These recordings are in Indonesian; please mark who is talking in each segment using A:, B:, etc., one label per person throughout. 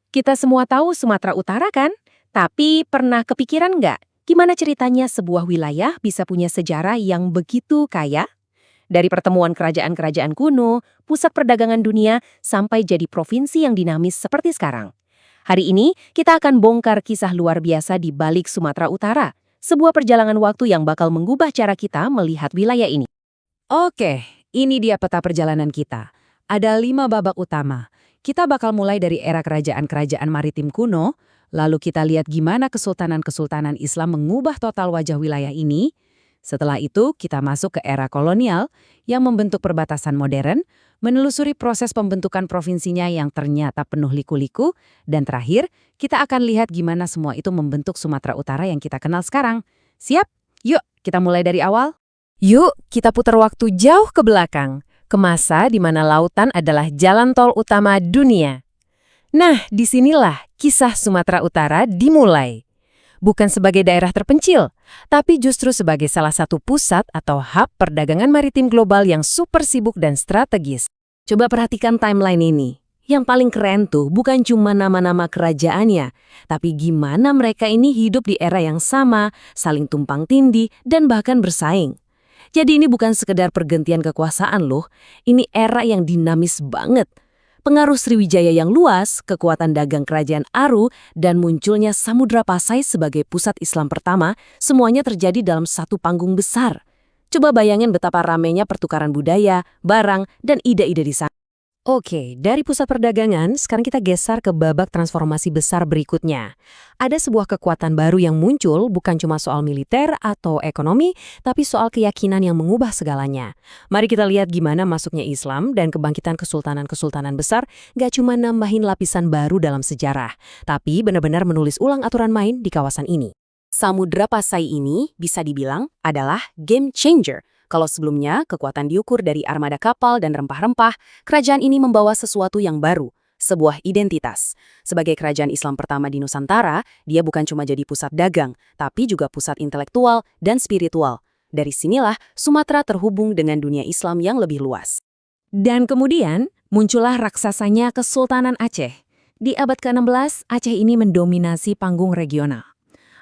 A: Kita semua tahu Sumatera Utara kan? Tapi pernah kepikiran nggak gimana ceritanya sebuah wilayah bisa punya sejarah yang begitu kaya? Dari pertemuan kerajaan-kerajaan kuno, pusat perdagangan dunia, sampai jadi provinsi yang dinamis seperti sekarang. Hari ini, kita akan bongkar kisah luar biasa di balik Sumatera Utara. Sebuah perjalanan waktu yang bakal mengubah cara kita melihat wilayah ini.
B: Oke, ini dia peta perjalanan kita. Ada 5 babak utama. Kita bakal mulai dari era kerajaan-kerajaan maritim kuno, lalu kita lihat gimana kesultanan-kesultanan Islam mengubah total wajah wilayah ini. Setelah itu, kita masuk ke era kolonial yang membentuk perbatasan modern, menelusuri proses pembentukan provinsinya yang ternyata penuh liku-liku, dan terakhir, kita akan lihat gimana semua itu membentuk Sumatera Utara yang kita kenal sekarang. Siap? Yuk, kita mulai dari awal.
A: Yuk, kita putar waktu jauh ke belakang, ke masa di mana lautan adalah jalan tol utama dunia. Nah, disinilah kisah Sumatera Utara dimulai. Bukan sebagai daerah terpencil, tapi justru sebagai salah satu pusat atau hub perdagangan maritim global yang super sibuk dan strategis. Coba perhatikan timeline ini. Yang paling keren tuh bukan cuma nama-nama kerajaannya, tapi gimana mereka ini hidup di era yang sama, saling tumpang tindih, dan bahkan bersaing. Jadi ini bukan sekedar pergantian kekuasaan loh, ini era yang dinamis banget. Pengaruh Sriwijaya yang luas, kekuatan dagang kerajaan Aru, dan munculnya Samudra Pasai sebagai pusat Islam pertama, semuanya terjadi dalam satu panggung besar. Coba bayangin betapa ramainya pertukaran budaya, barang, dan ide-ide di sana. Oke, dari pusat perdagangan, sekarang kita geser ke babak transformasi besar berikutnya. Ada sebuah kekuatan baru yang muncul bukan cuma soal militer atau ekonomi, tapi soal keyakinan yang mengubah segalanya. Mari kita lihat gimana masuknya Islam dan kebangkitan kesultanan-kesultanan besar gak cuma nambahin lapisan baru dalam sejarah, tapi benar-benar menulis ulang aturan main di kawasan ini. Samudra Pasai ini bisa dibilang adalah game changer. Kalau sebelumnya kekuatan diukur dari armada kapal dan rempah-rempah, kerajaan ini membawa sesuatu yang baru, sebuah identitas. Sebagai kerajaan Islam pertama di Nusantara, dia bukan cuma jadi pusat dagang, tapi juga pusat intelektual dan spiritual. Dari sinilah Sumatera terhubung dengan dunia Islam yang lebih luas. Dan kemudian muncullah raksasanya Kesultanan Aceh. Di abad ke-16, Aceh ini mendominasi panggung regional.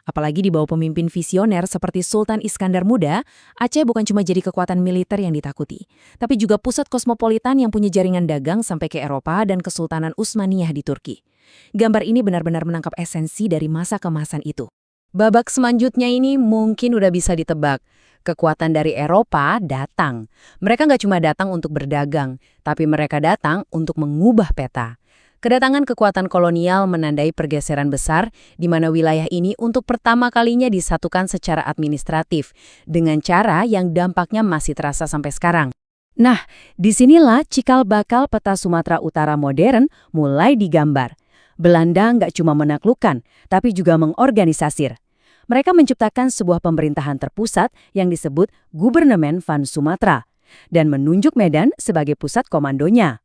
A: Apalagi di bawah pemimpin visioner seperti Sultan Iskandar Muda, Aceh bukan cuma jadi kekuatan militer yang ditakuti, tapi juga pusat kosmopolitan yang punya jaringan dagang sampai ke Eropa dan Kesultanan Utsmaniyah di Turki. Gambar ini benar-benar menangkap esensi dari masa keemasan itu. Babak selanjutnya ini mungkin udah bisa ditebak. Kekuatan dari Eropa datang. Mereka nggak cuma datang untuk berdagang, tapi mereka datang untuk mengubah peta. Kedatangan kekuatan kolonial menandai pergeseran besar di mana wilayah ini untuk pertama kalinya disatukan secara administratif dengan cara yang dampaknya masih terasa sampai sekarang. Nah, disinilah cikal bakal peta Sumatera Utara modern mulai digambar. Belanda nggak cuma menaklukkan, tapi juga mengorganisasir. Mereka menciptakan sebuah pemerintahan terpusat yang disebut Gubernemen van Sumatra dan menunjuk Medan sebagai pusat komandonya.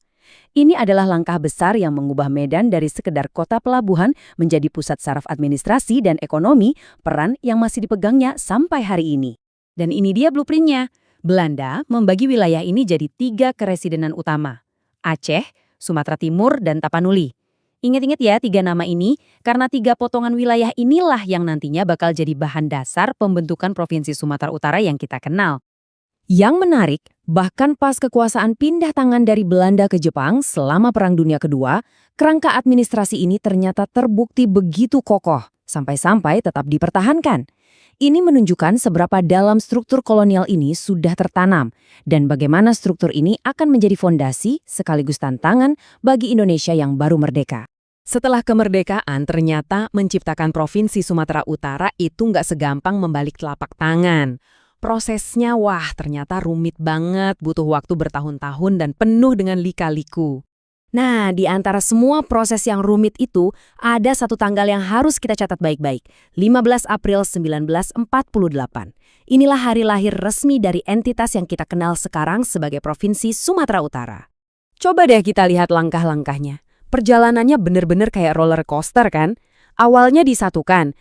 A: Ini adalah langkah besar yang mengubah Medan dari sekedar kota pelabuhan menjadi pusat saraf administrasi dan ekonomi, peran yang masih dipegangnya sampai hari ini. Dan ini dia blueprintnya. Belanda membagi wilayah ini jadi 3 keresidenan utama. Aceh, Sumatera Timur, dan Tapanuli. Ingat-ingat ya 3 nama ini, karena 3 potongan wilayah inilah yang nantinya bakal jadi bahan dasar pembentukan Provinsi Sumatera Utara yang kita kenal. Yang menarik, bahkan pas kekuasaan pindah tangan dari Belanda ke Jepang selama Perang Dunia Kedua, kerangka administrasi ini ternyata terbukti begitu kokoh, sampai-sampai tetap dipertahankan. Ini menunjukkan seberapa dalam struktur kolonial ini sudah tertanam, dan bagaimana struktur ini akan menjadi fondasi sekaligus tantangan bagi Indonesia yang baru merdeka. Setelah kemerdekaan, ternyata menciptakan Provinsi Sumatera Utara itu nggak segampang membalik telapak tangan. Prosesnya, ternyata rumit banget, butuh waktu bertahun-tahun dan penuh dengan lika-liku. Nah, di antara semua proses yang rumit itu, ada satu tanggal yang harus kita catat baik-baik, 15 April 1948. Inilah hari lahir resmi dari entitas yang kita kenal sekarang sebagai Provinsi Sumatera Utara. Coba deh kita lihat langkah-langkahnya. Perjalanannya bener-bener kayak roller coaster kan? Awalnya disatukan,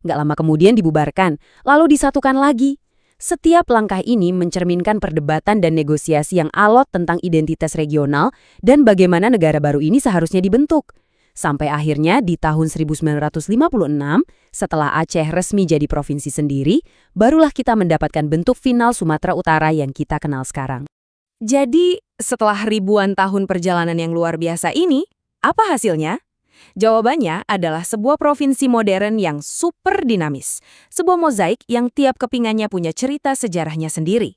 A: nggak lama kemudian dibubarkan, lalu disatukan lagi. Setiap langkah ini mencerminkan perdebatan dan negosiasi yang alot tentang identitas regional dan bagaimana negara baru ini seharusnya dibentuk.
B: Sampai akhirnya di tahun 1956, setelah Aceh resmi jadi provinsi sendiri, barulah kita mendapatkan bentuk final Sumatera Utara yang kita kenal sekarang. Jadi, setelah ribuan tahun perjalanan yang luar biasa ini, apa hasilnya? Jawabannya adalah sebuah provinsi modern yang super dinamis. Sebuah mozaik yang tiap kepingannya punya cerita sejarahnya sendiri.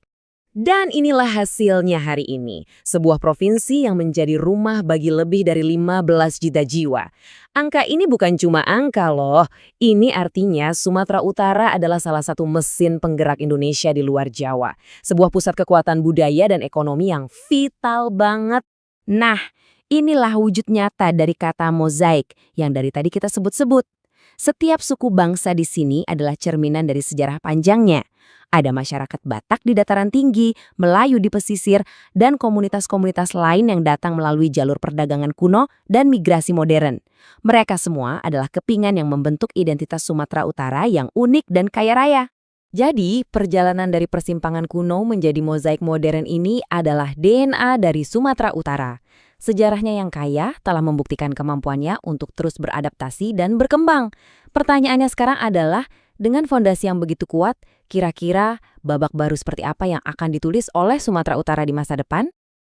B: Dan inilah hasilnya hari ini, sebuah provinsi yang menjadi rumah bagi lebih dari 15 juta jiwa. Angka ini bukan cuma angka loh, ini artinya Sumatera Utara adalah salah satu mesin penggerak Indonesia di luar Jawa. Sebuah pusat kekuatan budaya dan ekonomi yang vital banget. Nah, inilah wujud nyata dari kata mozaik yang dari tadi kita sebut-sebut. Setiap suku bangsa di sini adalah cerminan dari sejarah panjangnya. Ada masyarakat Batak di dataran tinggi, Melayu di pesisir, dan komunitas-komunitas lain yang datang melalui jalur perdagangan kuno dan migrasi modern. Mereka semua adalah kepingan yang membentuk identitas Sumatera Utara yang unik dan kaya raya. Jadi, perjalanan dari persimpangan kuno menjadi mozaik modern ini adalah DNA dari Sumatera Utara. Sejarahnya yang kaya telah membuktikan kemampuannya untuk terus beradaptasi dan berkembang. Pertanyaannya sekarang adalah, dengan fondasi yang begitu kuat, kira-kira babak baru seperti apa yang akan ditulis oleh Sumatera Utara di masa depan?